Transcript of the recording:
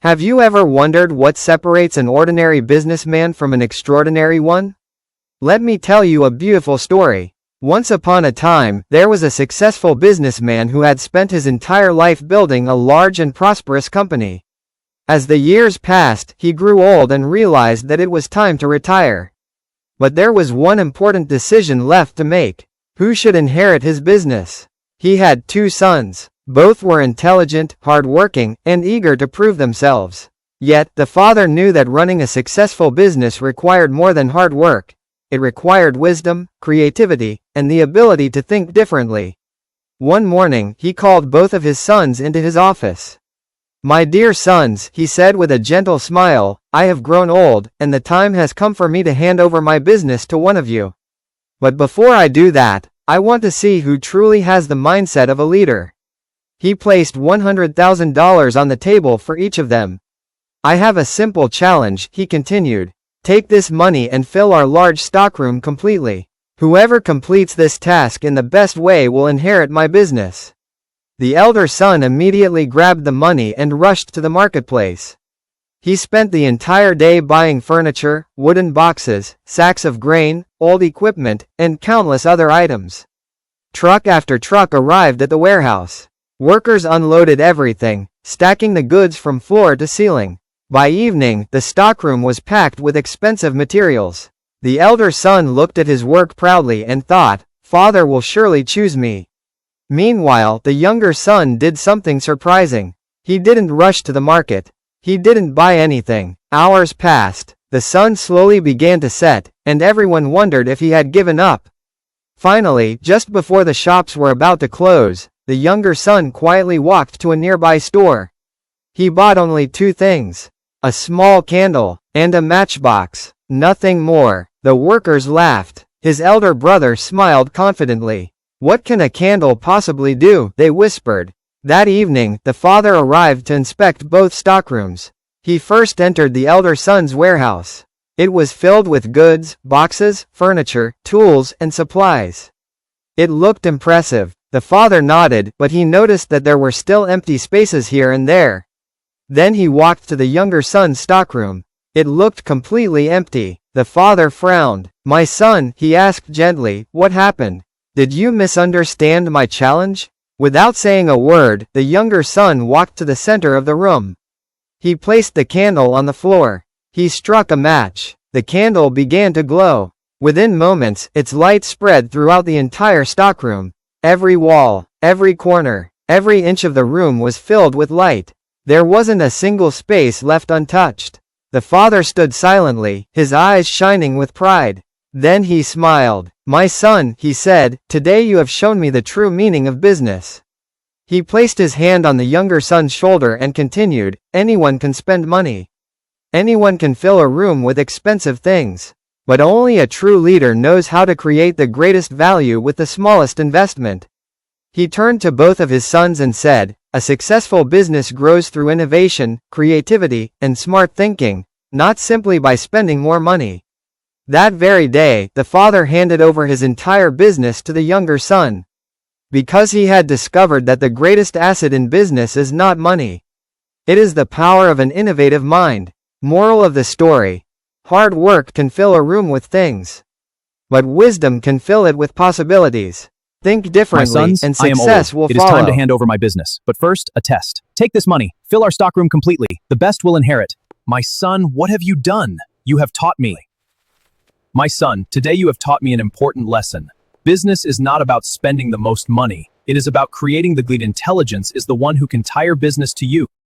Have you ever wondered what separates an ordinary businessman from an extraordinary one? Let me tell you a beautiful story. Once upon a time, there was a successful businessman who had spent his entire life building a large and prosperous company. As the years passed, he grew old and realized that it was time to retire. But there was one important decision left to make. Who should inherit his business? He had two sons. Both were intelligent, hardworking, and eager to prove themselves. Yet, the father knew that running a successful business required more than hard work. It required wisdom, creativity, and the ability to think differently. One morning, he called both of his sons into his office. "My dear sons," he said with a gentle smile, "I have grown old, and the time has come for me to hand over my business to one of you. But before I do that, I want to see who truly has the mindset of a leader." He placed $100,000 on the table for each of them. "I have a simple challenge," he continued. "Take this money and fill our large stockroom completely. Whoever completes this task in the best way will inherit my business." The elder son immediately grabbed the money and rushed to the marketplace. He spent the entire day buying furniture, wooden boxes, sacks of grain, old equipment, and countless other items. Truck after truck arrived at the warehouse. Workers unloaded everything, stacking the goods from floor to ceiling. By evening, the stockroom was packed with expensive materials. The elder son looked at his work proudly and thought, "Father will surely choose me." Meanwhile, the younger son did something surprising. He didn't rush to the market. He didn't buy anything. Hours passed. The sun slowly began to set, and everyone wondered if he had given up. Finally, just before the shops were about to close, the younger son quietly walked to a nearby store. He bought only two things: a small candle and a matchbox. Nothing more. The workers laughed. His elder brother smiled confidently. "What can a candle possibly do?" they whispered. That evening, the father arrived to inspect both stockrooms. He first entered the elder son's warehouse. It was filled with goods, boxes, furniture, tools, and supplies. It looked impressive. The father nodded, but he noticed that there were still empty spaces here and there. Then he walked to the younger son's stockroom. It looked completely empty. The father frowned. "My son," he asked gently, "what happened? Did you misunderstand my challenge?" Without saying a word, the younger son walked to the center of the room. He placed the candle on the floor. He struck a match. The candle began to glow. Within moments, its light spread throughout the entire stockroom. Every wall, every corner, every inch of the room was filled with light. There wasn't a single space left untouched. The father stood silently, his eyes shining with pride. Then he smiled. "My son," he said, "today you have shown me the true meaning of business." He placed his hand on the younger son's shoulder and continued, "Anyone can spend money. Anyone can fill a room with expensive things. But only a true leader knows how to create the greatest value with the smallest investment." He turned to both of his sons and said, "A successful business grows through innovation, creativity, and smart thinking, not simply by spending more money." That very day, the father handed over his entire business to the younger son. Because he had discovered that the greatest asset in business is not money. It is the power of an innovative mind. Moral of the story: hard work can fill a room with things, but wisdom can fill it with possibilities. Think differently, My sons, and I am success old. will It is follow. time to hand over my business. But first, a test. Take this money. Fill our stockroom completely. The best will inherit. My son, what have you done? You have taught me. My son, today you have taught me an important lesson. Business is not about spending the most money. It is about creating the great intelligence is the one who can tie your business to you.